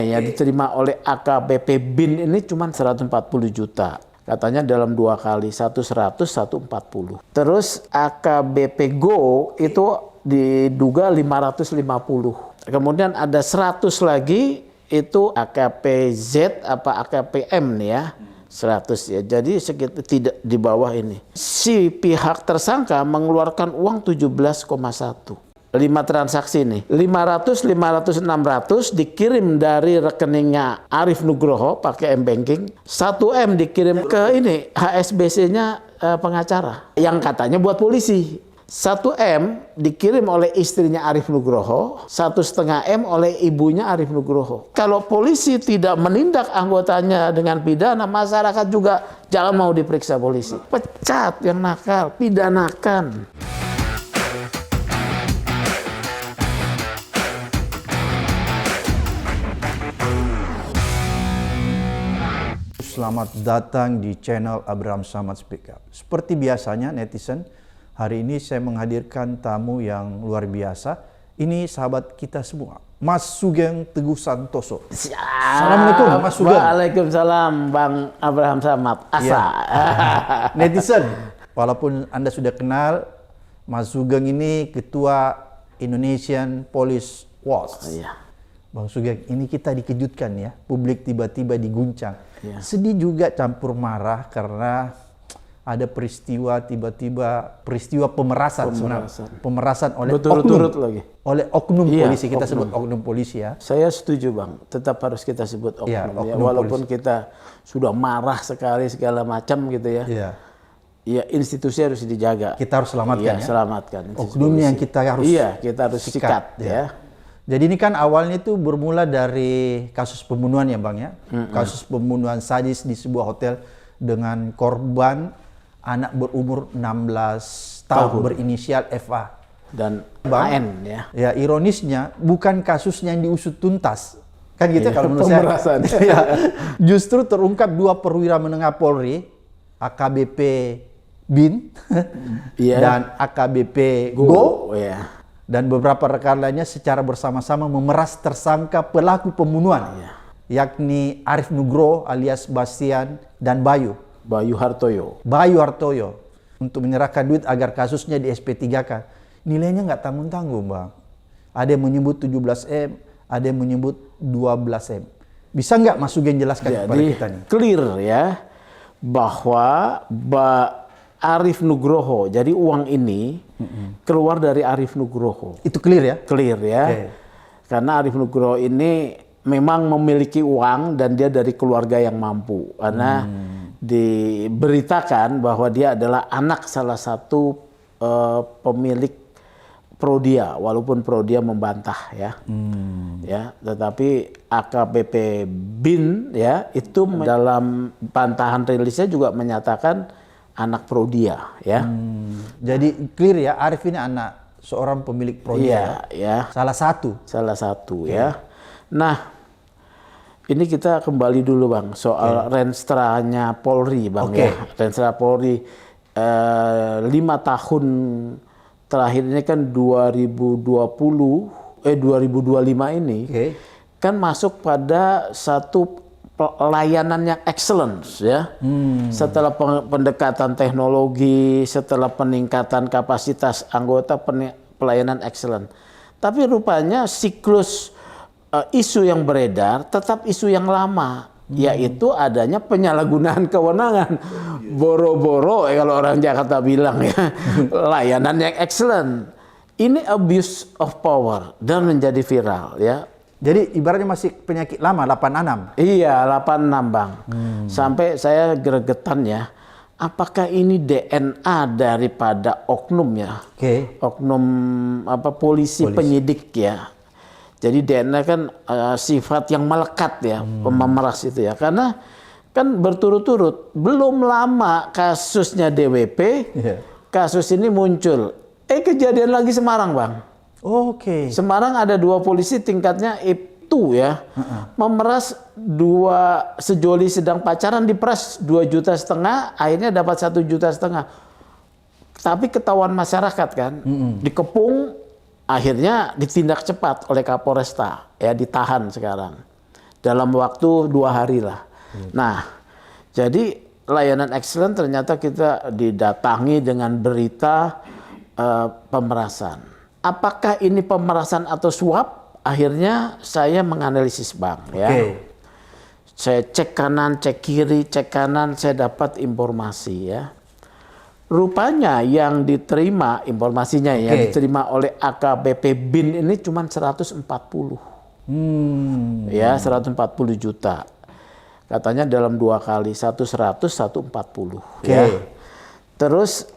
ya diterima oleh AKBP BIN ini cuma 140 juta. Katanya dalam 2 kali, satu 100, satu 40. Terus AKBP GO itu diduga 550. Kemudian ada 100 lagi itu AKPZ apa AKPM nih ya. 100 ya. Jadi sekitar tidak di bawah ini. Si pihak tersangka mengeluarkan uang 17,1. 5 transaksi nih. 500, 500, 600 dikirim dari rekeningnya Arif Nugroho pakai M-Banking. 1 M dikirim ke ini HSBC-nya pengacara yang katanya buat polisi. 1 M dikirim oleh istrinya Arif Nugroho, 1,5 M oleh ibunya Arif Nugroho. Kalau polisi tidak menindak anggotanya dengan pidana, masyarakat juga jangan mau diperiksa polisi. Pecat yang nakal, pidanakan. Selamat datang di channel Abraham Samad Speak Up. Seperti biasanya netizen, hari ini saya menghadirkan tamu yang luar biasa. Ini sahabat kita semua, Mas Sugeng Teguh Santoso. Assalamualaikum Mas Sugeng. Waalaikumsalam Bang Abraham Samad. Asa. Ya. Netizen, walaupun Anda sudah kenal, Mas Sugeng ini Ketua Indonesian Police Watch. Iya. Bang Sugeng, ini kita dikejutkan ya, publik tiba-tiba diguncang. Ya. Sedih juga campur marah karena ada peristiwa pemerasan oleh berturut-turut lagi. Oleh oknum Iya, polisi, kita oknum. sebut oknum polisi ya. Saya setuju Bang, tetap harus kita sebut oknum, Iya, ya. oknum Walaupun polisi. kita sudah marah sekali segala macam gitu ya. Iya. Ya institusi harus dijaga. Kita harus selamatkan ya. Selamatkan. institusi Oknum polisi. yang kita harus kita harus sikat ya. Jadi ini kan awalnya itu bermula dari kasus pembunuhan ya Bang ya. Kasus pembunuhan sadis di sebuah hotel dengan korban anak berumur 16 tahun berinisial FA. Dan Bang, AN ya. Ya ironisnya bukan kasusnya yang diusut tuntas. Kan gitu kalau menurut pemerasan. saya. Ya, justru terungkap 2 perwira menengah Polri, AKBP BIN dan AKBP GO. Ya. Dan beberapa rekan lainnya secara bersama-sama memeras tersangka pelaku pembunuhan, yakni Arif Nugroho alias Bastian dan Bayu Hartoyo, untuk menyerahkan duit agar kasusnya di SP3K. Nilainya nggak tanggung-tanggung Bang. Ada yang menyebut 17 M, ada yang menyebut 12 M. Bisa nggak Mas Sugeng jelaskan kepada kita nih? Clear ya bahwa Arif Nugroho, jadi uang ini keluar dari Arif Nugroho. Itu clear ya? Clear ya. Okay. Karena Arif Nugroho ini memang memiliki uang dan dia dari keluarga yang mampu. Karena diberitakan bahwa dia adalah anak salah satu pemilik Prodia, walaupun Prodia membantah ya. Ya, tetapi AKBP BIN ya itu dalam bantahan rilisnya juga menyatakan anak Prodia ya. Jadi clear ya, Arif ini anak seorang pemilik Prodia. Ya. Salah satu ya. Nah, ini kita kembali dulu Bang soal Renstra-nya Polri Bang ya. Renstra Polri 5 tahun terakhir ini kan 2025 ini kan masuk pada satu layanan yang excellence ya. Setelah pendekatan teknologi, setelah peningkatan kapasitas anggota, pelayanan excellent. Tapi rupanya siklus isu yang beredar tetap isu yang lama, yaitu adanya penyalahgunaan kewenangan. Boro-boro kalau orang Jakarta bilang ya, layanan yang excellent. Ini abuse of power dan menjadi viral ya. Jadi ibaratnya masih penyakit lama 86. Iya, 86 Bang. Sampai saya gregetan ya. Apakah ini DNA daripada oknum ya? Oknum polisi penyidik ya. Jadi DNA kan sifat yang melekat ya, pemeras itu ya. Karena kan berturut-turut belum lama kasusnya DWP, kasus ini muncul. Kejadian lagi Semarang Bang. Semarang ada 2 polisi tingkatnya itu ya, memeras 2 sejoli sedang pacaran, diperas 2,5 juta, akhirnya dapat 1,5 juta. Tapi ketahuan masyarakat kan, dikepung, akhirnya ditindak cepat oleh Kapolresta, ya ditahan sekarang. dalam waktu 2 hari lah. Nah, jadi layanan excellent ternyata kita didatangi dengan berita pemerasan. Apakah ini pemerasan atau suap? Akhirnya saya menganalisis Bang. Ya. Saya cek kanan, cek kiri, cek kanan, saya dapat informasi ya. Rupanya yang diterima informasinya ya diterima oleh AKBP BIN ini cuma 140. Ya, 140 juta. Katanya dalam 2 kali, 100, 140. Ya. Terus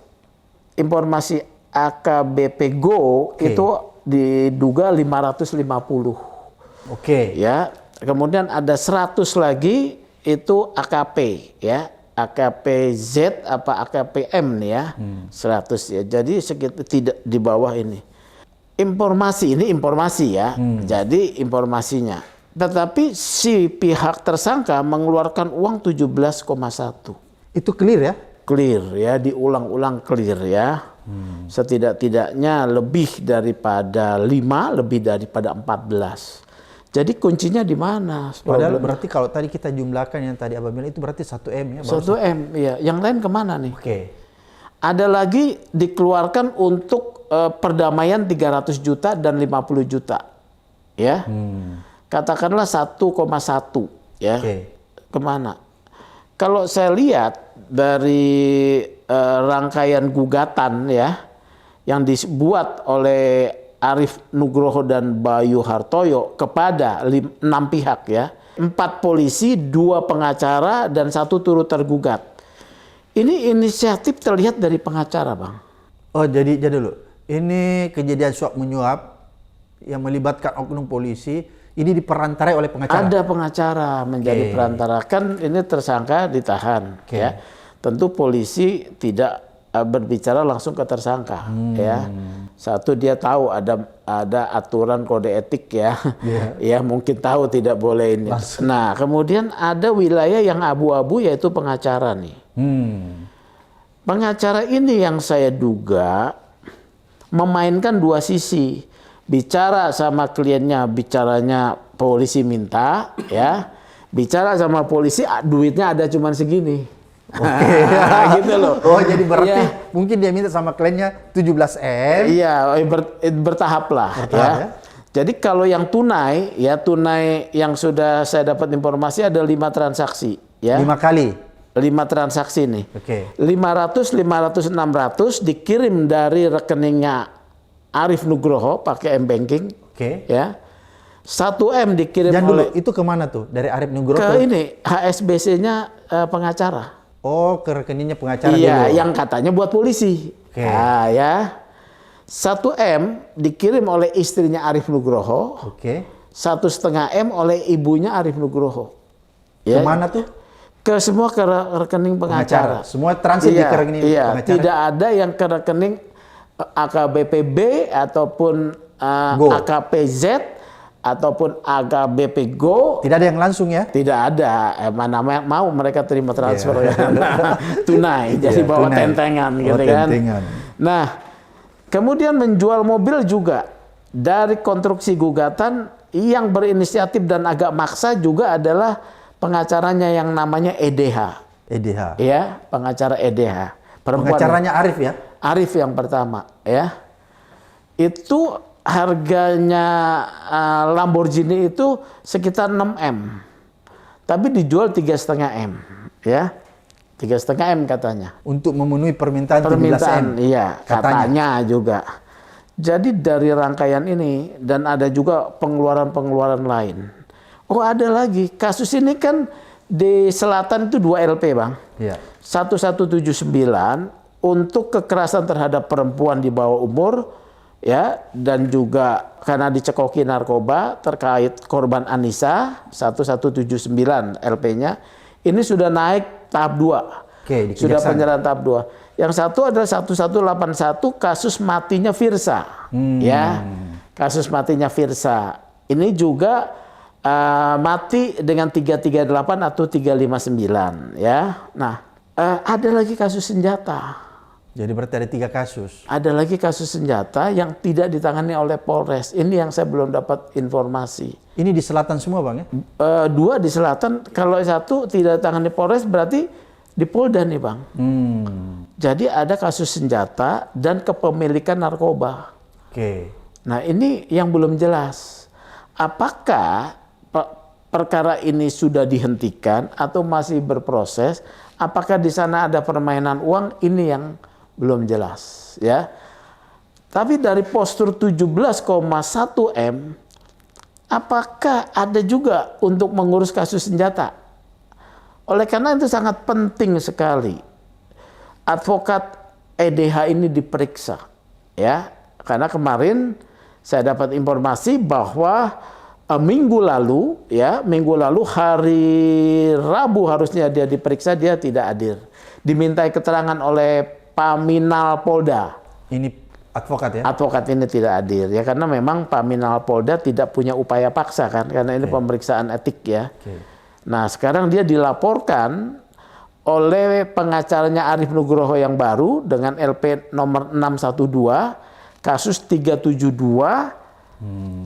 informasi AKBP Go itu diduga 550. Ya. Kemudian ada 100 lagi itu AKP ya. AKP Z apa AKP M nih ya. 100 ya. Jadi sekitar tidak di bawah ini. Informasi ini informasi ya. Jadi informasinya. Tetapi si pihak tersangka mengeluarkan uang 17,1. Itu clear ya? Clear ya, diulang-ulang clear ya. Setidak-tidaknya lebih daripada 5, lebih daripada 14. Jadi kuncinya di mana? Padahal berarti kalau tadi kita jumlahkan yang tadi Abang bilang itu berarti 1M ya? 1M, ya. Yang lain kemana nih? Ada lagi dikeluarkan untuk perdamaian 300 juta dan 50 juta. Ya. Katakanlah 1,1 ya. Kemana? Kalau saya lihat dari rangkaian gugatan ya yang dibuat oleh Arief Nugroho dan Bayu Hartoyo kepada 6 pihak ya. 4 polisi, 2 pengacara dan 1 turut tergugat. Ini inisiatif terlihat dari pengacara, Bang. Oh, jadi dulu. Ini kejadian suap menyuap yang melibatkan oknum polisi, ini diperantarai oleh pengacara. Ada pengacara menjadi perantara. Kan ini tersangka ditahan ya. Tentu polisi tidak berbicara langsung ke tersangka ya. Satu dia tahu ada aturan kode etik ya. Ya mungkin tahu tidak boleh ini. Nah, kemudian ada wilayah yang abu-abu yaitu pengacara nih. Pengacara ini yang saya duga memainkan 2 sisi. Bicara sama kliennya, bicaranya polisi minta ya. Bicara sama polisi duitnya ada cuman segini. Gitu loh. Oh, jadi berarti mungkin dia minta sama kliennya 17M. Iya, bertahap lah ya. Jadi kalau yang tunai ya, tunai yang sudah saya dapat informasi ada 5 transaksi ya. 5 kali. 5 transaksi nih. 500, 500, 600 dikirim dari rekeningnya Arief Nugroho pakai M-Banking. Ya. 1M dikirim oleh itu kemana tuh? Dari Arief Nugroho ke ini HSBC-nya pengacara. Oh, ke rekeningnya pengacara iya, dulu. yang katanya buat polisi. Nah, ya. 1M dikirim oleh istrinya Arief Nugroho. 1,5M oleh ibunya Arief Nugroho. Ya. Kemana tuh? Ke semua ke rekening pengacara. Semua transit di rekening pengacara. Tidak ada yang ke rekening AKBP B ataupun AKPZ ataupun AKBP Go. Tidak ada yang langsung ya? Tidak ada. Mana mau mereka terima transfer ya. Tunai. Jadi bawa tentengan gitu kan. Nah, kemudian menjual mobil juga. Dari konstruksi gugatan yang berinisiatif dan agak maksa juga adalah pengacaranya yang namanya EDH. Ya, pengacara EDH. Pengacaranya Arief ya? Arief yang pertama ya. Itu harganya Lamborghini itu sekitar 6M. Tapi dijual 3,5M ya. 3,5M katanya. Untuk memenuhi permintaan 17M. Iya, katanya juga. Jadi dari rangkaian ini dan ada juga pengeluaran-pengeluaran lain. Oh, ada lagi. Kasus ini kan di selatan itu 2 LP, Bang. 1179 untuk kekerasan terhadap perempuan di bawah umur ya, dan juga karena dicekoki narkoba terkait korban Anissa 1179 LP-nya. Ini sudah naik tahap 2. Sudah penyerahan tahap 2. Yang satu adalah 1181 kasus matinya Firsa. Ya. Kasus matinya Firsa. Ini juga mati dengan 338 atau 359 ya. Nah, ada lagi kasus senjata. Jadi berarti ada 3 kasus. Ada lagi kasus senjata yang tidak ditangani oleh Polres. Ini yang saya belum dapat informasi. Ini di selatan semua Bang ya? 2 di selatan, kalau 1 tidak ditangani Polres berarti di Polda nih Bang. Jadi ada kasus senjata dan kepemilikan narkoba. Oke. Nah ini yang belum jelas. Apakah perkara ini sudah dihentikan atau masih berproses? Apakah di sana ada permainan uang? Ini yang belum jelas, ya. Tapi dari postur 17,1 M, apakah ada juga untuk mengurus kasus senjata? Oleh karena itu sangat penting sekali advokat EDH ini diperiksa, ya. Karena kemarin saya dapat informasi bahwa minggu lalu hari Rabu harusnya dia diperiksa, dia tidak hadir. Dimintai keterangan oleh Paminal Polda. Ini advokat ya? Advokat ini tidak hadir ya karena memang Paminal Polda tidak punya upaya paksa kan karena ini pemeriksaan etik ya. Nah, sekarang dia dilaporkan oleh pengacaranya Arief Nugroho yang baru dengan LP nomor 612 kasus 372,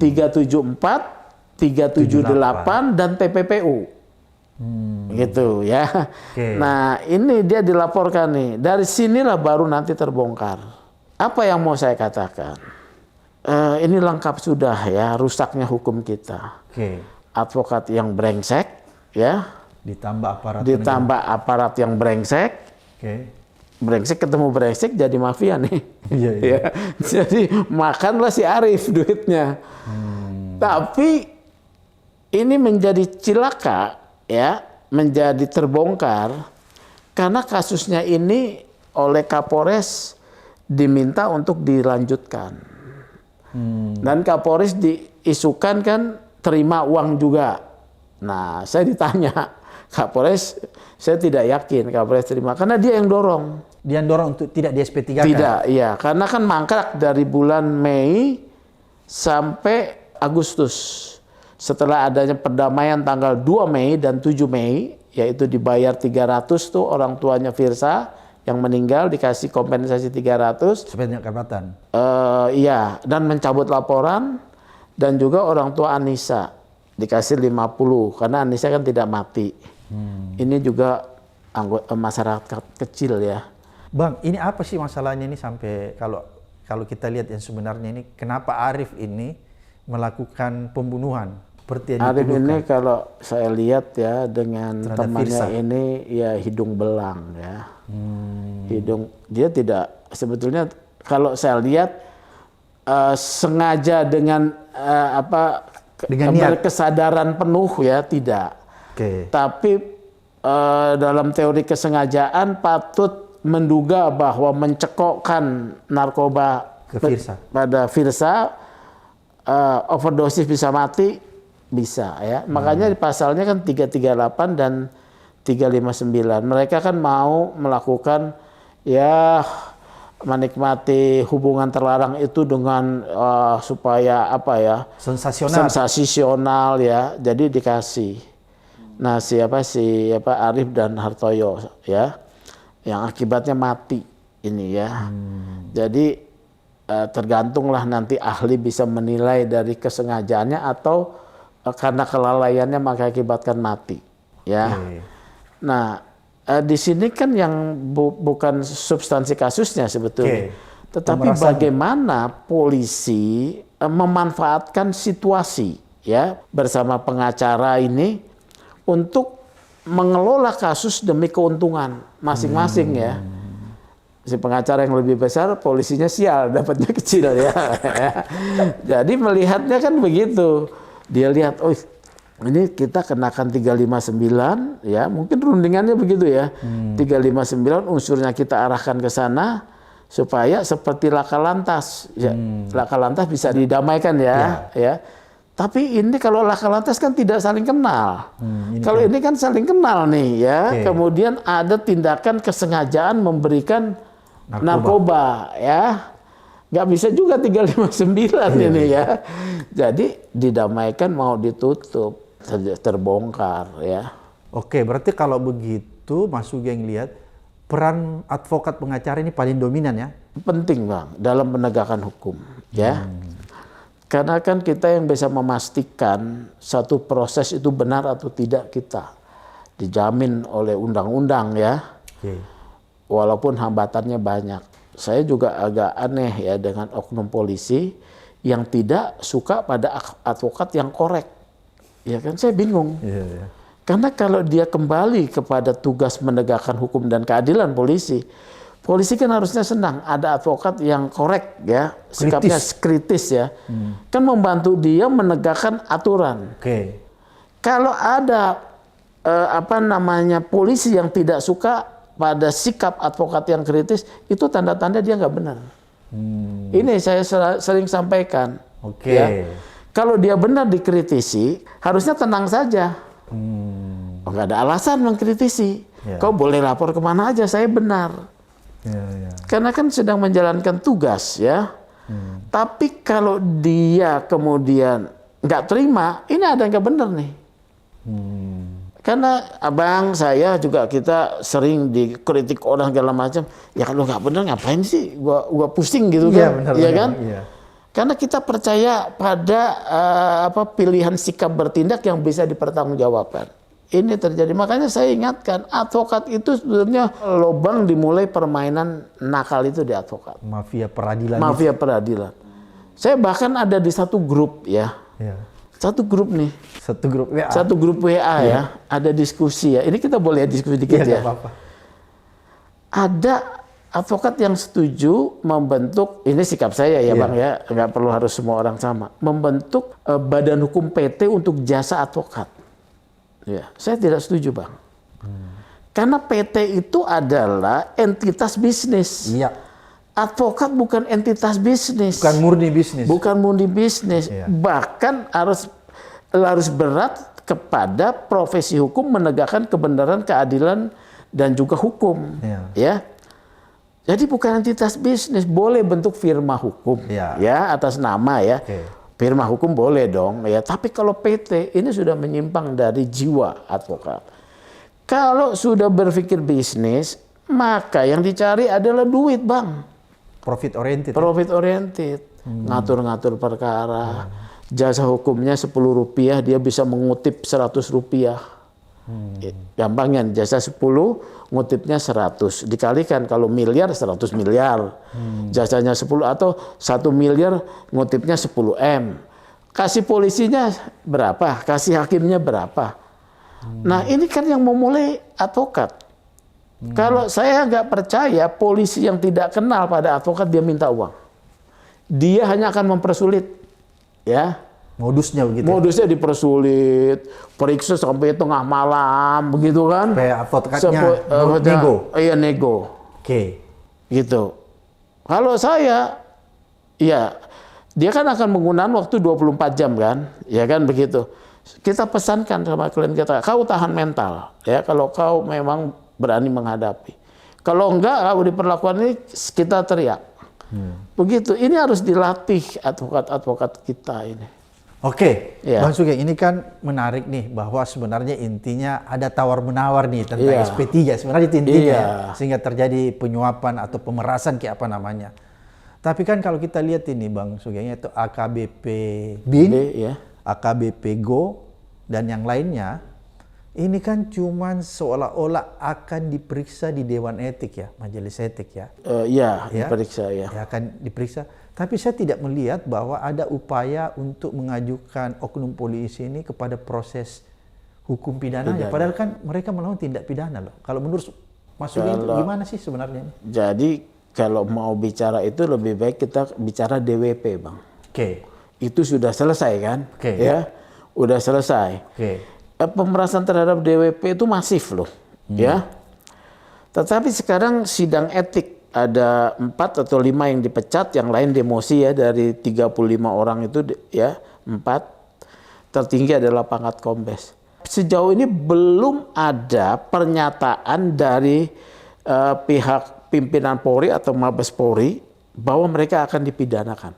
374, 378 dan TPPU. Gitu ya. Nah ini dia dilaporkan nih. Dari sinilah baru nanti terbongkar. Apa yang mau saya katakan? Ini lengkap sudah ya rusaknya hukum kita. Advokat yang brengsek, ya. Ditambah aparat yang brengsek. Brengsek ketemu brengsek jadi mafia nih. Ya. Jadi makanlah si Arief duitnya. Tapi ini menjadi cilaka. Ya, menjadi terbongkar karena kasusnya ini oleh Kapolres diminta untuk dilanjutkan. Dan Kapolres diisukan kan terima uang juga. Nah, saya ditanya, Kapolres, saya tidak yakin Kapolres terima karena dia yang dorong. Dia yang dorong untuk tidak di SP3 Tidak, iya, karena kan mangkrak dari bulan Mei sampai Agustus. Setelah adanya perdamaian tanggal 2 Mei dan 7 Mei, yaitu dibayar 300 tuh orang tuanya Firsa yang meninggal dikasih kompensasi 300. Sebanyak jabatan. Iya, dan mencabut laporan dan juga orang tua Anissa dikasih 50 karena Anissa kan tidak mati. Ini juga anggota masyarakat kecil ya. Bang, ini apa sih masalahnya ini sampai kalau kita lihat yang sebenarnya ini kenapa Arief ini melakukan pembunuhan? Arief ini kalau saya lihat ya dengan terhadap temannya Firsa. ini ya hidung belang ya. Hidung dia tidak sebetulnya kalau saya lihat sengaja dengan Dengan niat. berkesadaran penuh ya tidak. Tapi dalam teori kesengajaan patut menduga bahwa mencekokkan narkoba Ke Firsa. pada Firsa overdosis bisa mati. Bisa ya. Makanya di pasalnya kan 338 dan 359. Mereka kan mau melakukan ya menikmati hubungan terlarang itu dengan supaya apa ya? Sensasional ya. Jadi dikasih. Nah, siapa Arief dan Hartoyo ya. Yang akibatnya mati ini ya. Jadi tergantunglah nanti ahli bisa menilai dari kesengajaannya atau karena kelalaiannya maka akibatkan mati, ya. Nah, di sini kan yang bukan substansi kasusnya sebetulnya, tetapi bagaimana polisi memanfaatkan situasi, ya, bersama pengacara ini untuk mengelola kasus demi keuntungan masing-masing, ya. Si pengacara yang lebih besar, polisinya sial, dapatnya kecil, ya. Jadi melihatnya kan begitu. Dia lihat, oh ini kita kenakan 359, ya mungkin rundingannya begitu ya. 359 unsurnya kita arahkan ke sana supaya seperti laka lantas, ya. Laka lantas bisa didamaikan ya. Tapi ini kalau laka lantas kan tidak saling kenal. Kalau ini kan saling kenal nih ya. Kemudian ada tindakan kesengajaan memberikan narkoba ya. Nggak bisa juga 359 ini ya. Jadi didamaikan mau ditutup, terbongkar ya. Oke, berarti kalau begitu Mas Sugeng lihat peran advokat pengacara ini paling dominan ya? Penting Bang dalam penegakan hukum ya. Karena kan kita yang bisa memastikan satu proses itu benar atau tidak kita dijamin oleh undang-undang ya. Oke. Walaupun hambatannya banyak. Saya juga agak aneh ya dengan oknum polisi yang tidak suka pada advokat yang korek. Ya kan saya bingung. Iya, iya. Karena kalau dia kembali kepada tugas menegakkan hukum dan keadilan polisi kan harusnya senang ada advokat yang korek ya, sikapnya kritis ya. Kan membantu dia menegakkan aturan. Oke. Kalau ada polisi yang tidak suka pada sikap advokat yang kritis, itu tanda-tanda dia nggak benar. Ini saya sering sampaikan. Oke. Ya. Kalau dia benar dikritisi, harusnya tenang saja. Nggak ada alasan mengkritisi. Ya. Kau boleh lapor kemana aja, saya benar. Ya, ya. Karena kan sedang menjalankan tugas ya. Tapi kalau dia kemudian nggak terima, ini ada yang nggak benar nih. Karena abang saya juga kita sering dikritik orang segala macam. Ya kalau nggak benar ngapain sih? Gua pusing gitu Iya, kan? benar, Iya benar, kan? iya. Karena kita percaya pada pilihan sikap bertindak yang bisa dipertanggungjawabkan. Ini terjadi. Makanya saya ingatkan, advokat itu sebenarnya lubang dimulai permainan nakal itu di advokat. Mafia peradilan. Mafia peradilan. Saya bahkan ada di satu grup ya. Ya. Satu grup nih. Satu grup WA. Satu grup WA ya. Ada diskusi ya. Ini kita boleh diskusi dikit Iya, ya. nggak apa-apa. Ada advokat yang setuju membentuk, ini sikap saya ya Bang ya, nggak perlu harus semua orang sama, membentuk badan hukum PT untuk jasa advokat. Ya, saya tidak setuju Bang. Karena PT itu adalah entitas bisnis. Iya. Advokat bukan entitas bisnis. Bukan murni bisnis. Bukan murni bisnis. Iya. Bahkan harus berat kepada profesi hukum menegakkan kebenaran, keadilan, dan juga hukum. Iya. Ya. Jadi bukan entitas bisnis, boleh bentuk firma hukum, Ya. ya atas nama ya. Oke. Firma hukum boleh dong, ya. Tapi kalau PT ini sudah menyimpang dari jiwa advokat. Kalau sudah berpikir bisnis, maka yang dicari adalah duit, Bang. Profit oriented. Profit oriented, ngatur-ngatur perkara. Jasa hukumnya Rp10, dia bisa mengutip Rp100. Gampangnya jasa 10, ngutipnya 100. Dikalikan kalau miliar 100 miliar. Jasanya 10 atau 1 miliar ngutipnya 10 M. Kasih polisinya berapa? Kasih hakimnya berapa? Nah ini kan yang memulai advokat. Kalau saya nggak percaya polisi yang tidak kenal pada advokat dia minta uang. Dia hanya akan mempersulit. Ya. Modusnya begitu. Modusnya dipersulit, periksa sampai tengah malam, begitu kan? Kayak advokatnya nego. Iya nego, Oke. gitu. Kalau saya, ya dia kan akan menggunakan waktu 24 jam kan, ya kan begitu. Kita pesankan sama klien kita, kau tahan mental, ya kalau kau memang berani menghadapi. Kalau enggak, kau diperlakukan ini kita teriak. Begitu, ini harus dilatih advokat-advokat kita ini. Oke, Ya. Bang Sugeng, ini kan menarik nih bahwa sebenarnya intinya ada tawar-menawar nih tentang Iya. SP3. Sebenarnya itu intinya Iya. ya, sehingga terjadi penyuapan atau pemerasan kayak apa namanya. Tapi kan kalau kita lihat ini Bang Sugeng, itu AKBP BIN, Ya. AKBP GO, dan yang lainnya, ini kan cuman seolah-olah akan diperiksa di Dewan Etik ya, Majelis Etik ya. Ya, Ya. diperiksa ya. Ya akan diperiksa. Tapi saya tidak melihat bahwa ada upaya untuk mengajukan oknum polisi ini kepada proses hukum pidananya. Padahal kan mereka melakukan tindak pidana loh. Kalau menurut Mas Sugeng itu gimana sih sebenarnya? Jadi kalau mau bicara itu lebih baik kita bicara DWP, Bang. Oke. Itu sudah selesai kan? Oke. Ya, udah selesai. Oke. Pemerasan terhadap DWP itu masif loh, ya. Tetapi sekarang sidang etik ada 4 atau 5 yang dipecat, yang lain demosi ya dari 35 orang itu ya 4. Tertinggi adalah pangkat kombes. Sejauh ini belum ada pernyataan dari pihak pimpinan Polri atau Mabes Polri bahwa mereka akan dipidanakan.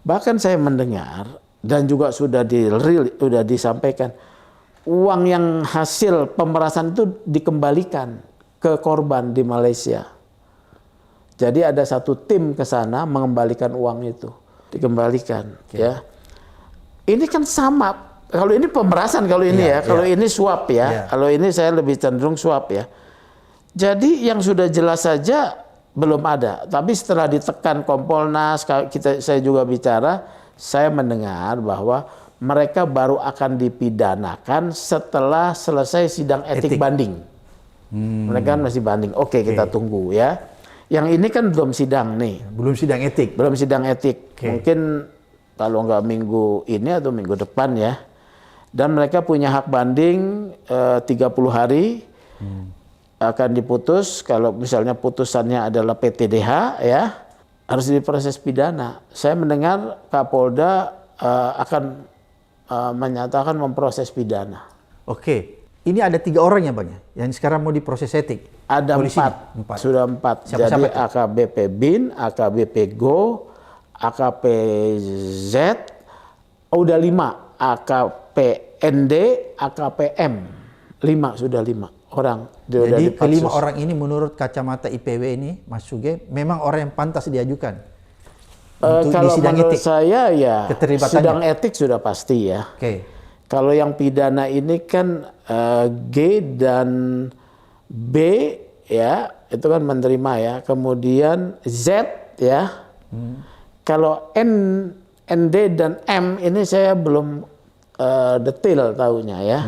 Bahkan saya mendengar dan juga sudah disampaikan uang yang hasil pemerasan itu dikembalikan ke korban di Malaysia. Jadi ada satu tim ke sana mengembalikan uang itu, dikembalikan. Ya, ini kan sama. Kalau ini pemerasan, kalau ini kalau ini suap ya, kalau ini saya lebih cenderung suap ya. Jadi yang sudah jelas saja belum ada. Tapi setelah ditekan Kompolnas, saya juga bicara, saya mendengar bahwa mereka baru akan dipidanakan setelah selesai sidang etik banding. Mereka masih banding. Oke, kita tunggu ya. Yang ini kan belum sidang nih. Belum sidang etik. Belum sidang etik. Mungkin kalau nggak minggu ini atau minggu depan ya. Dan mereka punya hak banding 30 hari. Akan diputus. Kalau misalnya putusannya adalah PTDH ya, harus diproses pidana. Saya mendengar Kapolda akan menyatakan memproses pidana. Oke. Ini ada 3 orang ya Bang ya, yang sekarang mau diproses etik. Ada 4. Sudah 4. Jadi AKBP BIN, AKBP GO, AKP Z, udah 5. AKP ND, AKP M. 5 sudah 5 orang. Jadi kelima orang ini menurut kacamata IPW ini, Mas Sugeng, memang orang yang pantas diajukan. Kalau menurut etik. saya ya sidang etik sudah pasti ya. Kalau yang pidana ini kan G dan B ya, itu kan menerima ya. Kemudian Z ya. Kalau ND dan M ini saya belum detail tahunya ya.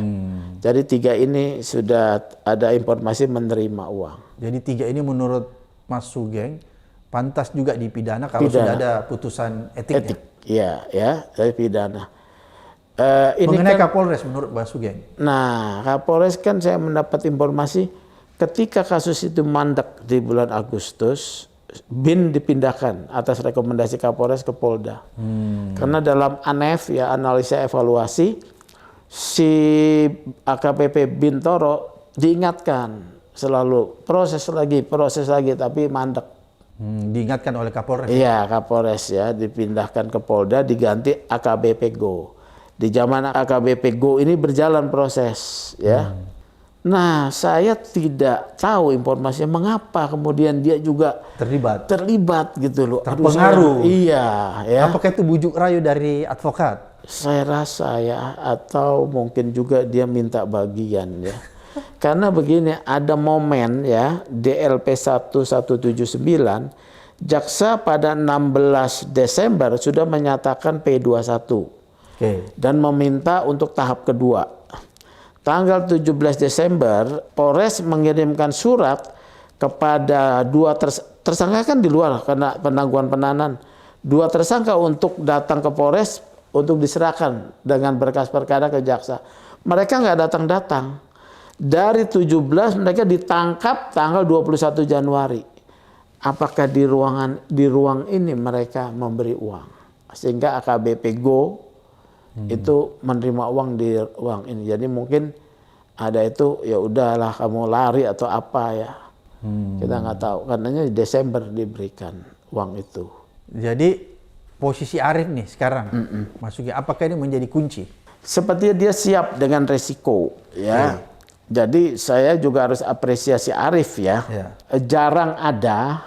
Jadi 3 ini sudah ada informasi menerima uang. Jadi 3 ini menurut Mas Sugeng pantas juga dipidana kalau sudah ada putusan etiknya. Etik, ya, dari pidana. Ini mengenai Kapolres menurut Mas Sugeng. Nah, Kapolres kan saya mendapat informasi ketika kasus itu mandek di bulan Agustus, BIN dipindahkan atas rekomendasi Kapolres ke Polda. Karena dalam ANEF ya, analisa evaluasi, si AKBP Bintoro diingatkan selalu proses lagi tapi mandek. Diingatkan oleh Kapolres? Iya, Kapolres ya, dipindahkan ke Polda, diganti AKBP GO. Di zaman AKBP GO ini berjalan proses ya. Nah, saya tidak tahu informasinya mengapa kemudian dia juga terlibat gitu loh. Terpengaruh. Iya, ya. Apakah itu bujuk rayu dari advokat? Saya rasa ya, atau mungkin juga dia minta bagian ya. Karena begini, ada momen ya, DLP 1179, jaksa pada 16 Desember sudah menyatakan P21. Dan meminta untuk tahap kedua. Tanggal 17 Desember, Polres mengirimkan surat kepada 2 tersangka kan di luar karena penangguhan penahanan. 2 tersangka untuk datang ke Polres untuk diserahkan dengan berkas perkara ke jaksa. Mereka nggak datang-datang. Dari 17 mereka ditangkap tanggal 21 Januari. Apakah di ruang ini mereka memberi uang? Sehingga AKBP GO itu menerima uang di ruang ini. Jadi mungkin ada itu, ya udahlah kamu lari atau apa ya. Kita nggak tahu. Karenanya di Desember diberikan uang itu. Jadi posisi Arif nih sekarang, Mas Sugeng, apakah ini menjadi kunci? Sepertinya dia siap dengan resiko ya. Jadi saya juga harus apresiasi Arif ya. Jarang ada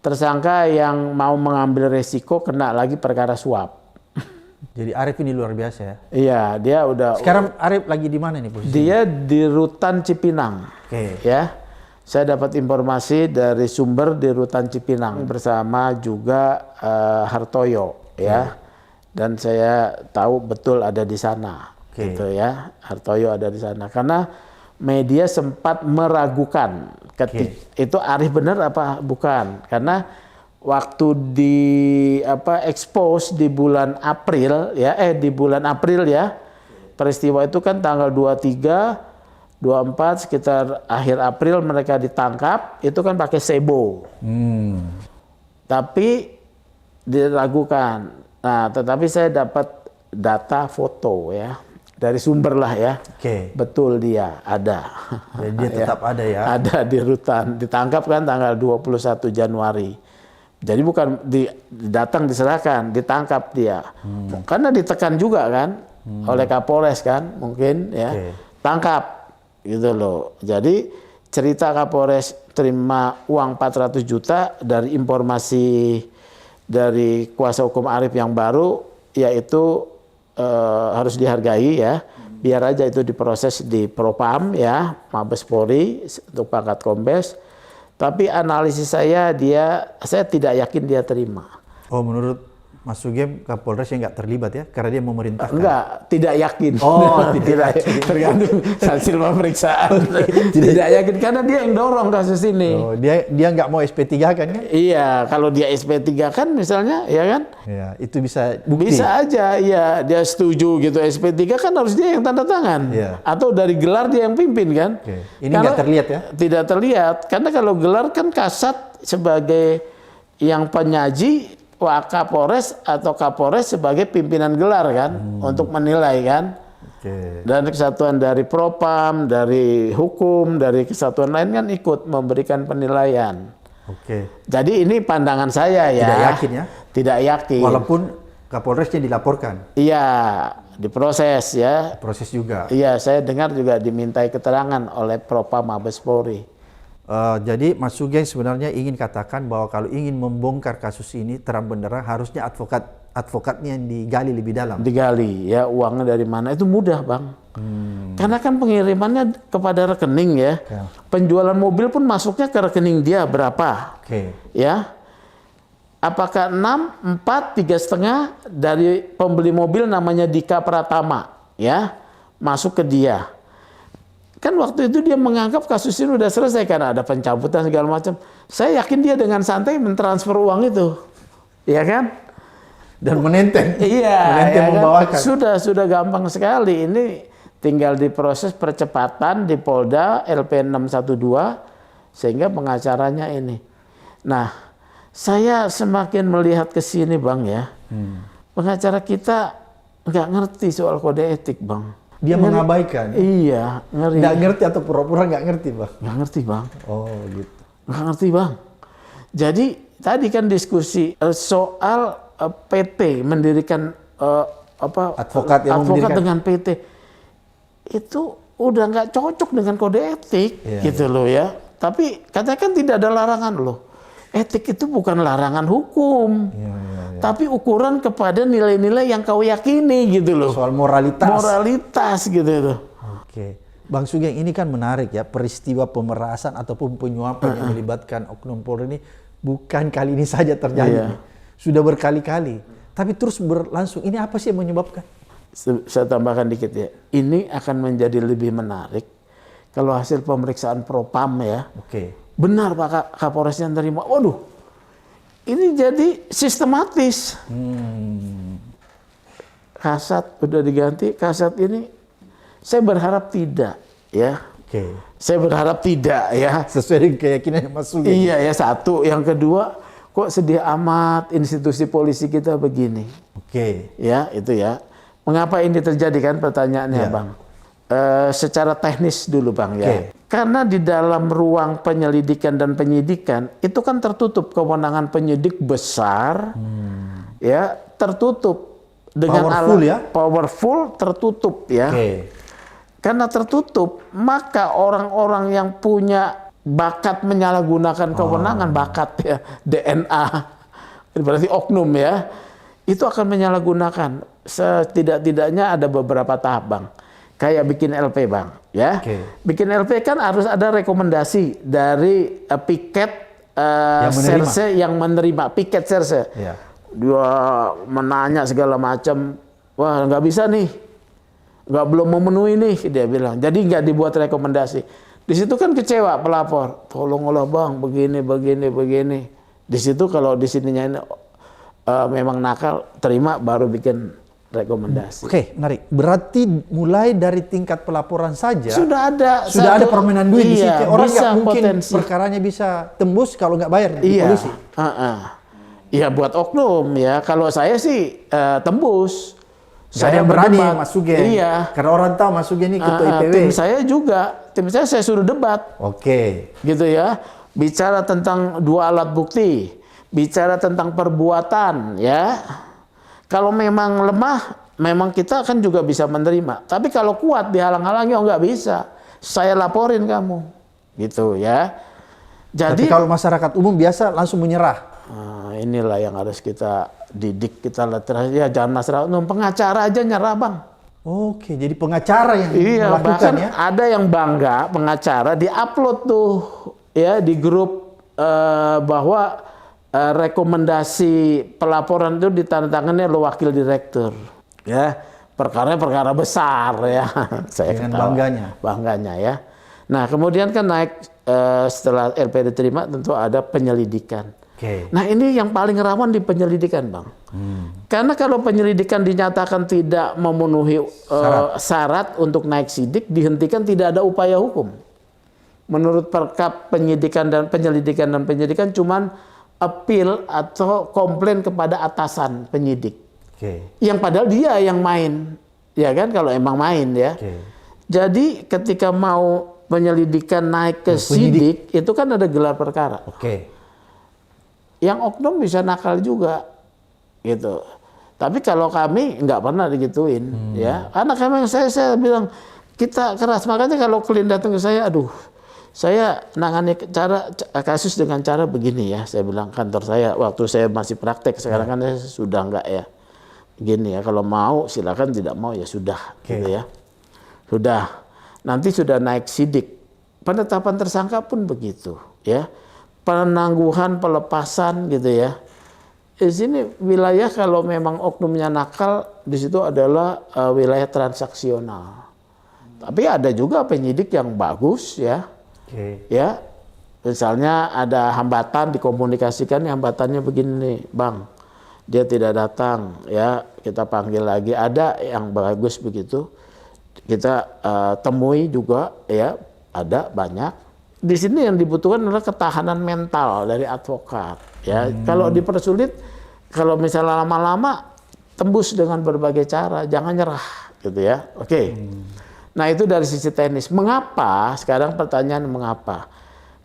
tersangka yang mau mengambil resiko kena lagi perkara suap. Jadi Arif ini luar biasa ya. Iya, dia udah. Sekarang Arif lagi di mana nih posisinya? Dia di Rutan Cipinang. Ya. Saya dapat informasi dari sumber di Rutan Cipinang bersama juga Hartoyo ya. Dan saya tahu betul ada di sana. Gitu ya. Hartoyo ada di sana karena media sempat meragukan itu Arif benar apa bukan, karena waktu di expose di bulan April ya, peristiwa itu kan tanggal 23, 24 sekitar akhir April mereka ditangkap, itu kan pakai sebo. Tapi diragukan. Nah, tetapi saya dapat data foto ya. Dari sumber lah ya. Betul dia ada. Jadi dia tetap ada ya. Ada di Rutan. Ditangkap kan tanggal 21 Januari. Jadi bukan datang diserahkan, ditangkap dia. Karena ditekan juga kan oleh Kapolres kan, mungkin ya. Tangkap gitu loh. Jadi cerita Kapolres terima uang 400 juta dari informasi dari kuasa hukum Arif yang baru, yaitu harus dihargai ya. Biar aja itu diproses di Propam ya, Mabes Polri untuk pangkat kombes. Tapi analisis saya tidak yakin dia terima. Oh, menurut Mas Sugeng, Kapolres yang nggak terlibat ya, karena dia memerintahkan. Enggak, tidak yakin. Oh, tidak tergantung hasil pemeriksaan. Tidak yakin karena dia yang dorong kasus ini. Oh, dia nggak mau SP3 kan? Iya, kalau dia SP3 kan misalnya, ya kan? Ya, itu bisa bukti. Bisa aja, ya dia setuju gitu. SP3 kan harus dia yang tanda tangan. Iya. Atau dari gelar dia yang pimpin kan? Oke. Ini nggak terlihat ya? Tidak terlihat, karena kalau gelar kan Kasat sebagai yang penyaji, Wakapolres atau Kapolres sebagai pimpinan gelar kan, untuk menilai kan. Oke. Dan kesatuan dari Propam, dari hukum, dari kesatuan lain kan ikut memberikan penilaian. Oke. Jadi ini pandangan saya ya. Tidak yakin ya? Tidak yakin. Walaupun Kapolresnya dilaporkan, Iya, diproses ya. proses juga. Iya, saya dengar juga dimintai keterangan oleh Propam Mabes Polri. Jadi Mas Sugeng sebenarnya ingin katakan bahwa kalau ingin membongkar kasus ini terang benderang, harusnya advokatnya yang digali lebih dalam. Digali ya, uangnya dari mana itu mudah bang. Karena kan pengirimannya kepada rekening ya. Ya. Penjualan mobil pun masuknya ke rekening dia berapa. Oke. Ya. Apakah 6, 4, 3,5 dari pembeli mobil namanya Dika Pratama ya, masuk ke dia. Kan waktu itu dia menganggap kasus ini udah selesai karena ada pencabutan segala macam. Saya yakin dia dengan santai mentransfer uang itu, ya kan? Dan menenteng. Iya, menenteng ya kan? membawakan. Sudah gampang sekali. Ini tinggal diproses percepatan di Polda LP 612 sehingga pengacaranya ini. Nah, saya semakin melihat ke sini bang ya, pengacara kita nggak ngerti soal kode etik bang. Dia mengabaikan. Iya, ngeri. Nggak ngerti atau pura-pura nggak ngerti, Bang? Nggak ngerti, Bang. Oh, gitu. Nggak ngerti, Bang. Jadi, tadi kan diskusi soal PT, mendirikan Advokat yang advokat mendirikan. dengan PT. Itu udah nggak cocok dengan kode etik, Iya, gitu loh ya. Tapi katanya kan tidak ada larangan loh. Etik itu bukan larangan hukum. Iya. Tapi ukuran kepada nilai-nilai yang kau yakini gitu loh. Soal moralitas. Moralitas gitu loh. Oke. Bang Sugeng, ini kan menarik ya, peristiwa pemerasan ataupun penyuapan yang melibatkan oknum Polri ini bukan kali ini saja terjadi. Iya. Sudah berkali-kali. Tapi terus berlangsung. Ini apa sih yang menyebabkan? Saya tambahkan dikit ya. Ini akan menjadi lebih menarik kalau hasil pemeriksaan Propam ya. Oke. Benar Pak Kapolresnya nerima. Waduh, ini jadi sistematis. Kasat udah diganti, Kasat ini saya berharap tidak ya. Oke. Saya berharap tidak ya. Sesuai dengan keyakinan Mas Sugeng. Iya ya, satu. Yang kedua, kok sedih amat institusi polisi kita begini. Oke. Ya, itu ya. Mengapa ini terjadi kan pertanyaannya Ya. Bang? Secara teknis dulu Bang ya. Oke. Karena di dalam ruang penyelidikan dan penyidikan itu kan tertutup, kewenangan penyidik besar, ya tertutup dengan Powerful ya? powerful, tertutup ya. Oke. Karena tertutup, maka orang-orang yang punya bakat menyalahgunakan kewenangan, bakat ya, DNA, berarti oknum ya, itu akan menyalahgunakan. Setidak-tidaknya ada beberapa tahap Bang. Kayak bikin LP Bang, ya. Oke. Bikin LP kan harus ada rekomendasi dari piket Yang menerima. serse yang menerima, piket serse. Ya. Dia menanya segala macam, wah nggak bisa nih, belum memenuhi nih, dia bilang. Jadi nggak dibuat rekomendasi. Di situ kan kecewa pelapor, tolonglah Bang, begini. Di situ kalau di sininya ini memang nakal, terima baru bikin rekomendasi. Oke, menarik. Berarti mulai dari tingkat pelaporan saja Sudah ada permainan duit di iya, situ. Orang bisa nggak mungkin potensi. perkaranya bisa tembus kalau nggak bayar di Iya. polisi. Iya buat oknum ya. Kalau saya sih tembus. Saya berani berdebat. Mas Sugeng. Iya. Karena orang tahu Mas Sugeng ini ketua IPW. Tim saya juga. Tim saya suruh debat. Oke. Gitu ya. Bicara tentang dua alat bukti. Bicara tentang perbuatan ya. Kalau memang lemah, memang kita kan juga bisa menerima. Tapi kalau kuat dihalang-halangi, oh nggak bisa. Saya laporin kamu. gitu ya. Tapi Jadi kalau masyarakat umum biasa langsung menyerah. inilah yang harus kita didik, kita latih. Ya jangan masyarakat umum, pengacara aja nyerah bang. Oke, jadi pengacara yang Iya, melakukan bahkan ya. ada yang bangga pengacara diupload tuh ya di grup bahwa rekomendasi pelaporan itu ditandatangani oleh wakil direktur. Ya, perkara besar ya. Saya Dengan ketawa. bangganya. Ya. Nah, kemudian kan naik setelah LP diterima tentu ada penyelidikan. Oke. Nah, ini yang paling rawan di penyelidikan, Bang. Karena kalau penyelidikan dinyatakan tidak memenuhi syarat untuk naik sidik, dihentikan, tidak ada upaya hukum. Menurut Perkap penyelidikan dan penyidikan cuman appeal atau komplain kepada atasan penyidik. Oke. Yang padahal dia yang main. Ya kan kalau emang main ya. Oke. Jadi ketika mau penyelidikan naik ke sidik, itu kan ada gelar perkara. Oke. Yang oknum bisa nakal juga gitu. Tapi kalau kami nggak pernah digituin ya. Karena kami saya bilang kita keras, makanya kalau klien datang ke saya, aduh saya nangani kasus dengan cara begini ya. Saya bilang kantor saya waktu saya masih praktek, sekarang kan saya sudah nggak ya. Gini ya, kalau mau silakan, tidak mau ya sudah gitu ya. Sudah. Nanti sudah naik sidik. Penetapan tersangka pun begitu ya. Penangguhan, pelepasan gitu ya. Di sini wilayah kalau memang oknumnya nakal, di situ adalah wilayah transaksional. Tapi ada juga penyidik yang bagus ya. Ya, misalnya ada hambatan dikomunikasikan, hambatannya begini nih, Bang. Dia tidak datang, ya kita panggil lagi. Ada yang bagus begitu. Kita temui juga, ya ada banyak. Di sini yang dibutuhkan adalah ketahanan mental dari advokat. Ya, kalau dipersulit, kalau misalnya lama-lama tembus dengan berbagai cara, jangan nyerah, gitu ya. Oke. Nah itu dari sisi teknis. Mengapa? Sekarang pertanyaan mengapa?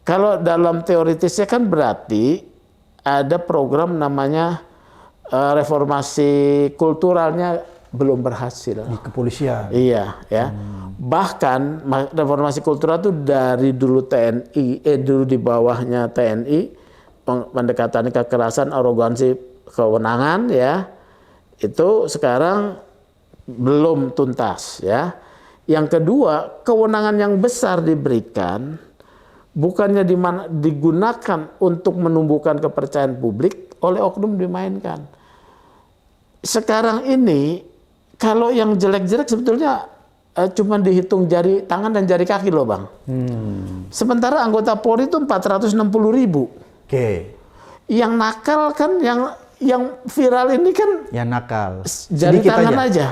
Kalau dalam teoritisnya kan berarti ada program namanya reformasi kulturalnya belum berhasil. Di kepolisian. Iya, ya. Bahkan reformasi kultural itu dari dulu TNI, dulu di bawahnya TNI, pendekatan kekerasan, arogansi, kewenangan, ya, itu sekarang belum tuntas, ya. Yang kedua, kewenangan yang besar diberikan, bukannya digunakan untuk menumbuhkan kepercayaan publik, oleh oknum dimainkan. Sekarang ini, kalau yang jelek-jelek sebetulnya cuma dihitung jari tangan dan jari kaki loh Bang. Sementara anggota Polri itu 460.000. Oke. Yang nakal kan, yang viral ini kan yang nakal. jari Sedikit tangan aja.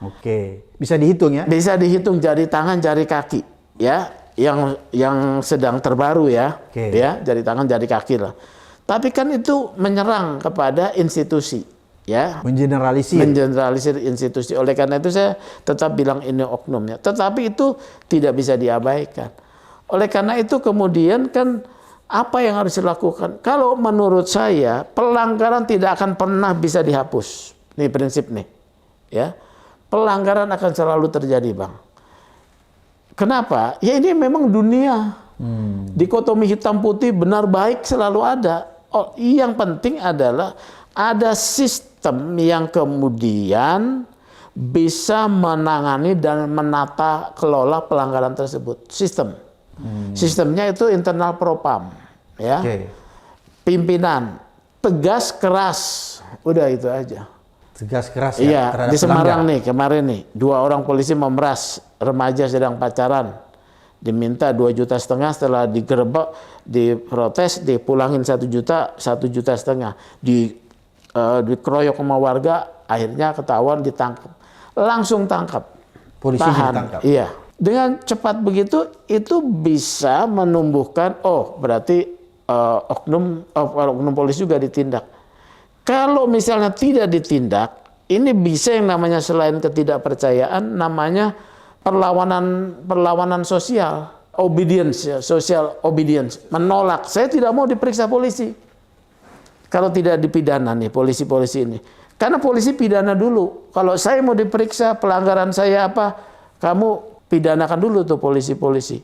Oke. Bisa dihitung ya? Bisa dihitung jari tangan, jari kaki. Ya, yang sedang terbaru ya. Oke. Ya, jari tangan, jari kaki lah. Tapi kan itu menyerang kepada institusi. Ya, mengeneralisir institusi. Oleh karena itu saya tetap bilang ini oknumnya. Tetapi itu tidak bisa diabaikan. Oleh karena itu kemudian kan apa yang harus dilakukan? Kalau menurut saya pelanggaran tidak akan pernah bisa dihapus. Ini prinsip nih. Ya, pelanggaran akan selalu terjadi, Bang. Kenapa? Ya ini memang dunia. Dikotomi hitam putih benar baik selalu ada. Oh, yang penting adalah ada sistem yang kemudian bisa menangani dan menata kelola pelanggaran tersebut. Sistemnya itu internal propam, ya. Pimpinan tegas keras, udah itu aja. Tegas keras ya. Iya, di Semarang pelanggar. nih kemarin nih 2 orang polisi memeras remaja sedang pacaran. Diminta 2,5 juta, setelah digerebek, diprotes, dipulangin 1 juta, 1,5 juta. Dikeroyok sama warga, akhirnya ketahuan, ditangkap. Langsung tangkap. Polisi ditangkap. Iya. Dengan cepat begitu, itu bisa menumbuhkan, oh berarti oknum polisi juga ditindak. Kalau misalnya tidak ditindak, ini bisa yang namanya selain ketidakpercayaan, namanya perlawanan sosial, obedience, ya, social obedience, menolak. Saya tidak mau diperiksa polisi kalau tidak dipidana nih polisi-polisi ini. Karena polisi pidana dulu. Kalau saya mau diperiksa pelanggaran saya apa, kamu pidanakan dulu tuh polisi-polisi.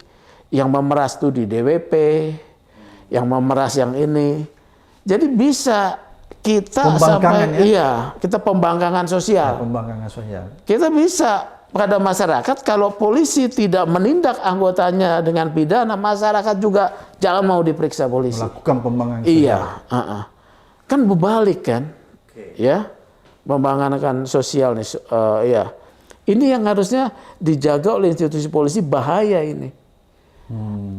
yang memeras tuh di DWP, yang memeras yang ini. Jadi bisa kita Pembangkangan, sampai kita pembangkangan sosial. Pembangkangan sosial. Kita bisa pada masyarakat kalau polisi tidak menindak anggotanya dengan pidana, masyarakat juga jangan mau diperiksa polisi. Melakukan pembangkangan sosial. Iya, kan berbalik kan, ya, pembangkangan sosial nih, ya. Ini yang harusnya dijaga oleh institusi polisi, bahaya ini.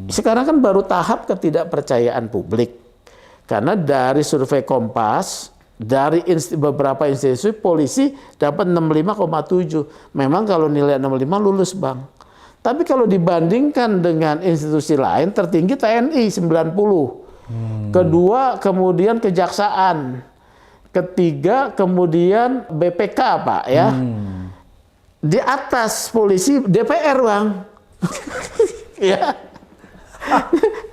Sekarang kan baru tahap ketidakpercayaan publik. Karena dari survei Kompas, dari beberapa institusi polisi dapat 65,7. Memang kalau nilai 65 lulus, Bang. Tapi kalau dibandingkan dengan institusi lain, tertinggi TNI 90. Kedua kemudian Kejaksaan. Ketiga kemudian BPK, Pak, ya. Di atas polisi DPR, Bang. Ya.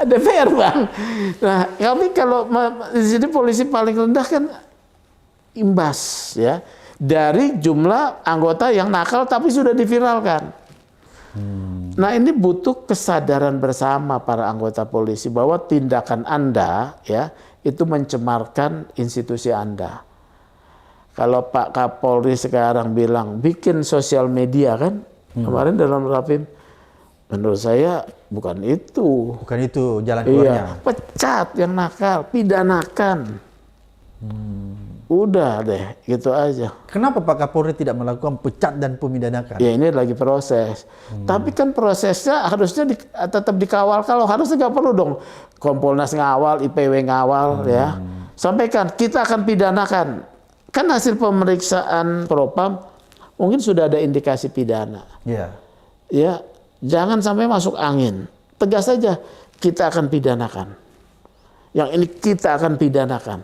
DPR, Bang. Nah, tapi kalau di sini polisi paling rendah kan imbas, ya, dari jumlah anggota yang nakal tapi sudah diviralkan. Nah, ini butuh kesadaran bersama para anggota polisi bahwa tindakan Anda, ya, itu mencemarkan institusi Anda. Kalau Pak Kapolri sekarang bilang bikin sosial media, kan, kemarin dalam rapim, menurut saya bukan itu. Bukan itu jalan keluarnya. Iya, pecat yang nakal, pidanakan. Udah deh, gitu aja. Kenapa Pak Kapolri tidak melakukan pecat dan pemidanakan? Ya ini lagi proses. Tapi kan prosesnya harusnya tetap dikawal. Kalau harusnya nggak perlu dong Kompolnas ngawal, IPW ngawal, ya. Sampaikan kita akan pidanakan. Kan hasil pemeriksaan Propam mungkin sudah ada indikasi pidana. Iya. Ya, jangan sampai masuk angin. Tegas saja, kita akan pidanakan. Yang ini kita akan pidanakan.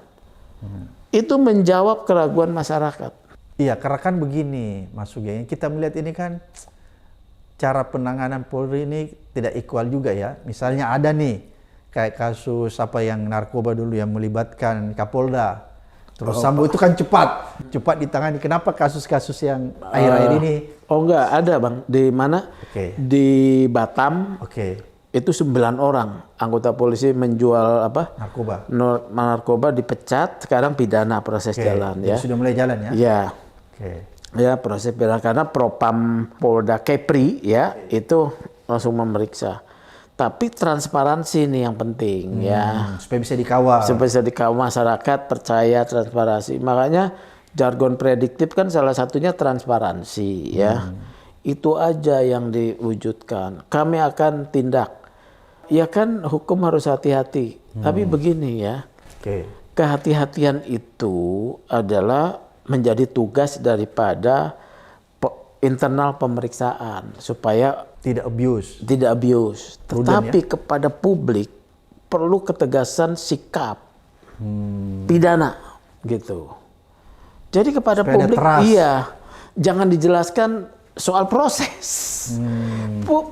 Itu menjawab keraguan masyarakat. Iya, karena kan begini, Mas Sugeng, kita melihat ini kan cara penanganan Polri ini tidak equal juga, ya. Misalnya ada nih kayak kasus apa yang narkoba dulu yang melibatkan Kapolda. Terus Sambo itu kan cepat ditangani. Kenapa kasus-kasus yang akhir-akhir ini? Oh enggak, ada, Bang. Di mana? Di Batam. Itu 9 orang anggota polisi menjual apa? Narkoba dipecat, sekarang pidana proses jalan, ya. Sudah mulai jalan, ya? Ya. Ya, proses pidana karena Propam Polda Kepri, ya, itu langsung memeriksa. Tapi transparansi nih yang penting, ya. Supaya bisa dikawal. Supaya bisa dikawal, masyarakat percaya transparansi. Makanya jargon prediktif kan salah satunya transparansi, ya. Itu aja yang diwujudkan. Kami akan tindak. Ya kan hukum harus hati-hati. Tapi begini, ya. Kehati-hatian itu adalah menjadi tugas daripada internal pemeriksaan supaya tidak abuse. Tetapi kepada publik perlu ketegasan sikap pidana, gitu. Jadi kepada supaya publik, jangan dijelaskan soal proses.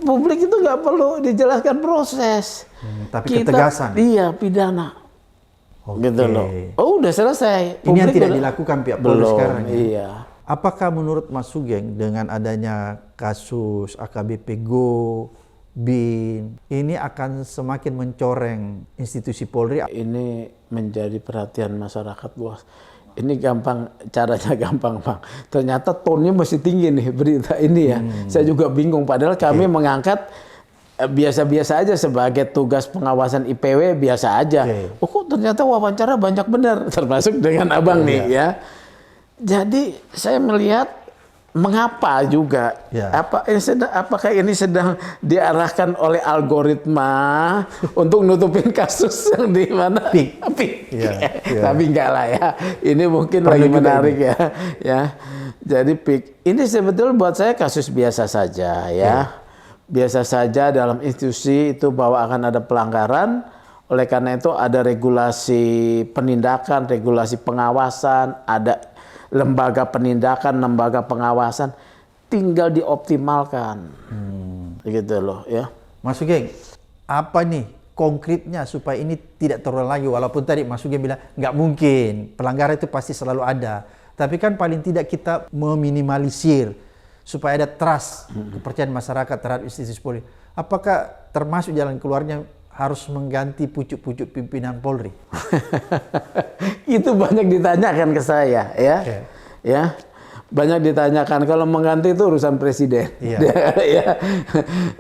Publik itu nggak perlu dijelaskan proses. Tapi ketegasan. Iya, pidana. Gitu loh. Oh, udah selesai. Ini yang tidak dilakukan pihak Polri sekarang. Iya. Apakah menurut Mas Sugeng dengan adanya kasus AKBP Go, BIN, ini akan semakin mencoreng institusi Polri? Ini menjadi perhatian masyarakat, Bos. Ini gampang, caranya gampang, Bang. Ternyata tonnya masih tinggi nih berita ini, ya. Saya juga bingung, padahal kami mengangkat biasa-biasa aja sebagai tugas pengawasan IPW, biasa aja. Oh, kok ternyata wawancara banyak benar, termasuk dengan Abang nih, ya. Jadi saya melihat mengapa juga, apakah ini sedang diarahkan oleh algoritma untuk nutupin kasus yang di mana? Pik. Tapi enggak lah, ya. Ini mungkin lagi menarik, ya. Jadi pik. Ini sebetulnya buat saya kasus biasa saja, ya. Biasa saja dalam institusi itu bahwa akan ada pelanggaran. Oleh karena itu ada regulasi penindakan, regulasi pengawasan, ada lembaga penindakan, lembaga pengawasan, tinggal dioptimalkan, gitu loh, ya. Mas Sugeng, apa nih konkretnya supaya ini tidak terulang lagi? Walaupun tadi Mas Sugeng bilang nggak mungkin, pelanggaran itu pasti selalu ada, tapi kan paling tidak kita meminimalisir supaya ada trust, kepercayaan masyarakat terhadap institusi Polri. Apakah termasuk jalan keluarnya harus mengganti pucuk-pucuk pimpinan Polri? Itu banyak ditanyakan ke saya, ya. Oke. Ya. Banyak ditanyakan, kalau mengganti itu urusan presiden. Iya. Ya.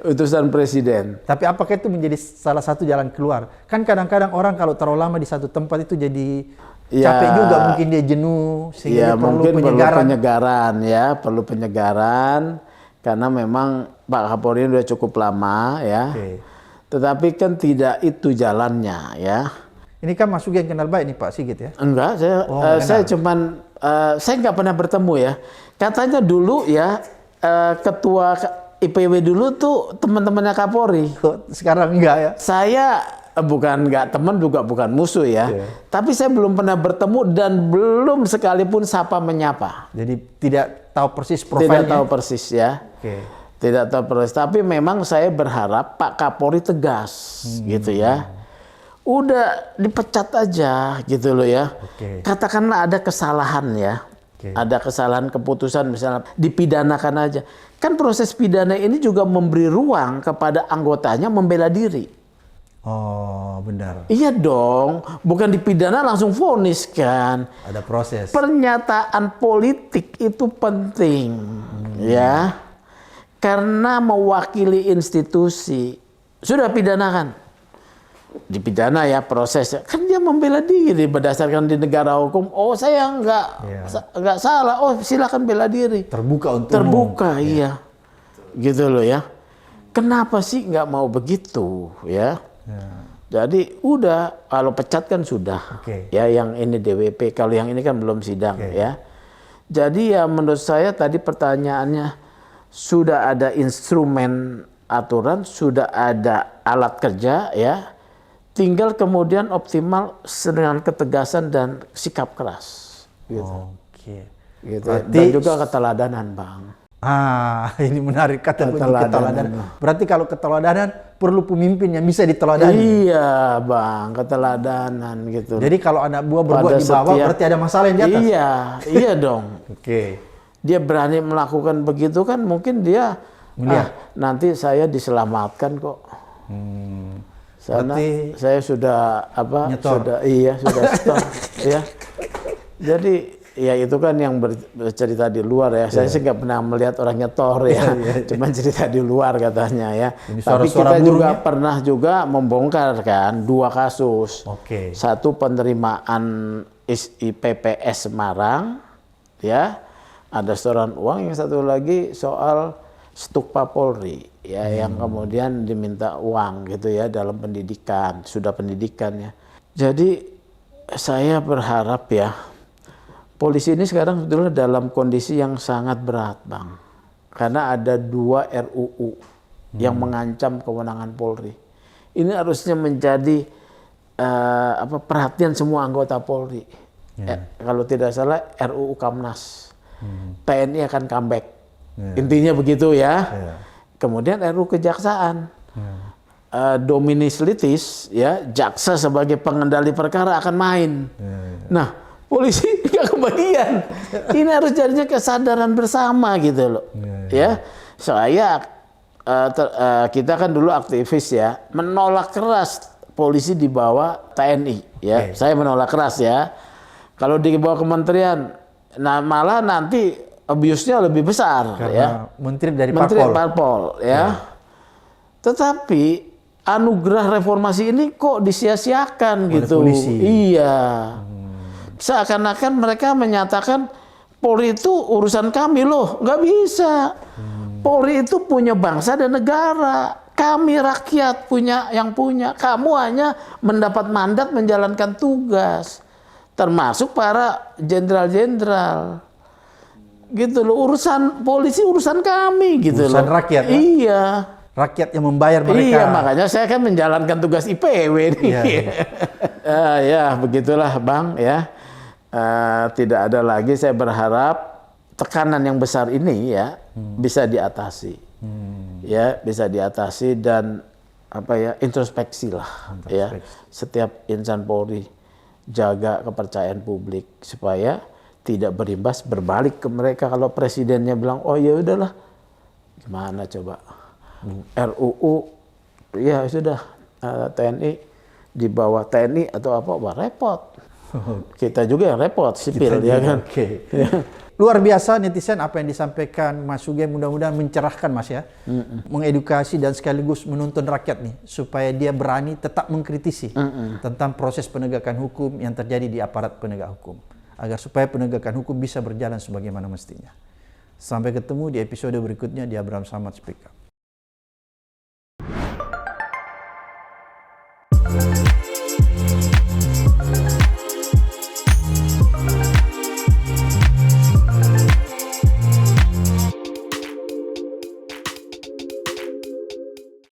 Utusan presiden. Tapi apakah itu menjadi salah satu jalan keluar? Kan kadang-kadang orang kalau terlalu lama di satu tempat itu jadi Ya. capek juga, mungkin dia jenuh, sehingga Ya, dia perlu mungkin penyegaran. perlu penyegaran, ya, perlu penyegaran karena memang Pak Kapolri sudah cukup lama, ya. Oke. Tetapi kan tidak itu jalannya, ya. Ini kan Mas Sugeng kenal baik nih Pak Sigit ya? Enggak, saya nggak pernah bertemu, ya. Katanya dulu, ya, ketua IPW dulu tuh teman-temannya Kapolri. Kok sekarang enggak ya? Saya bukan nggak teman juga bukan musuh, ya. Iya. Tapi saya belum pernah bertemu dan belum sekalipun sapa menyapa. Jadi tidak tahu persis Tidak profilnya. tahu persis, ya. Oke. Tidak tahu persis. Tapi memang saya berharap Pak Kapolri tegas, gitu ya. Udah dipecat aja, gitu loh, ya. Oke. Katakanlah ada kesalahan, ya. Oke. Ada kesalahan keputusan misalnya dipidanakan aja. Kan proses pidana ini juga memberi ruang kepada anggotanya membela diri. Oh, benar. Iya dong, bukan dipidana langsung vonis kan. Ada proses. Pernyataan politik itu penting, ya. Karena mewakili institusi. Sudah pidanakan. Dipidana, ya, prosesnya. Kan dia membela diri berdasarkan di negara hukum. Oh, saya nggak salah. Oh, silakan bela diri. Terbuka untuk Terbuka, iya. Gitu loh, ya. Kenapa sih nggak mau begitu, ya? Ya. Jadi udah, kalau pecat kan sudah. Oke. Ya, yang ini DWP, kalau yang ini kan belum sidang, Oke. ya. Jadi ya menurut saya tadi pertanyaannya, sudah ada instrumen aturan, sudah ada alat kerja, ya. Tinggal kemudian optimal dengan ketegasan dan sikap keras. Gitu. Oke. Gitu. Berarti- Dan juga keteladanan, Bang. Ini menarik kata Keteladanan. keteladanan. Berarti kalau keteladanan perlu pemimpin yang bisa diteladani. Iya, Bang, keteladanan gitu. Jadi kalau anak buah berbuat Pada di bawah setiap- berarti ada masalah yang di atas. Iya, iya dong. Oke. Dia berani melakukan begitu kan, mungkin dia nanti saya diselamatkan kok. Sana Berarti- saya sudah Nyetor. sudah stop, ya. Jadi ya itu kan yang bercerita di luar, ya. Saya sih nggak pernah melihat orang nyetor, ya. Cuman cerita di luar katanya, ya. Ini Tapi suara-suara kita juga burungnya. pernah juga membongkar kan 2 kasus. Oke. Satu penerimaan IPPS Semarang, ya. Ada setoran uang, yang satu lagi soal Stukpa Polri, ya, yang kemudian diminta uang gitu, ya, dalam pendidikan, sudah pendidikan, ya. Jadi saya berharap, ya, polisi ini sekarang sebetulnya dalam kondisi yang sangat berat, Bang. Karena ada 2 RUU yang mengancam kewenangan Polri. Ini harusnya menjadi perhatian semua anggota Polri. Kalau tidak salah RUU Kamnas. TNI akan comeback. Intinya begitu, ya. Kemudian RUU Kejaksaan. Dominus litis, ya, jaksa sebagai pengendali perkara akan main. Nah, polisi nggak kebagian. Ini harus jadinya kesadaran bersama gitu loh. Ya, kita kan dulu aktivis, ya, menolak keras polisi di bawah TNI, ya. Saya menolak keras, ya. Kalau di bawah kementerian, nah malah nanti abuse-nya lebih besar, Karena ya. menteri dari Menteri Parpol. Parpol, ya. Tetapi anugerah reformasi ini kok disia-siakan Oleh gitu. polisi. Iya. Seakan-akan mereka menyatakan Polri itu urusan kami loh, nggak bisa. Polri itu punya bangsa dan negara. Kami rakyat yang punya. Kamu hanya mendapat mandat menjalankan tugas. Termasuk para jenderal-jenderal. Gitu loh, urusan polisi urusan kami gitu Urusan loh. rakyat, ya? Iya. Rakyat yang membayar mereka. Iya, makanya saya kan menjalankan tugas IPW nih. Iya, Ya, begitulah, Bang, ya. Tidak ada lagi, saya berharap tekanan yang besar ini, ya, bisa diatasi. Ya, bisa diatasi dan introspeksi lah, ya. Setiap insan Polri jaga kepercayaan publik supaya tidak berbalik ke mereka kalau presidennya bilang, oh ya udahlah, gimana coba? RUU ya sudah TNI di bawah TNI atau apa, wah repot. Kita juga yang repot sipil ya kan. Oke. Luar biasa netizen apa yang disampaikan Mas Sugeng, mudah-mudahan mencerahkan Mas ya. Mengedukasi dan sekaligus menuntun rakyat nih supaya dia berani tetap mengkritisi tentang proses penegakan hukum yang terjadi di aparat penegak hukum, agar supaya penegakan hukum bisa berjalan sebagaimana mestinya. Sampai ketemu di episode berikutnya di Abraham Samad Speak Up.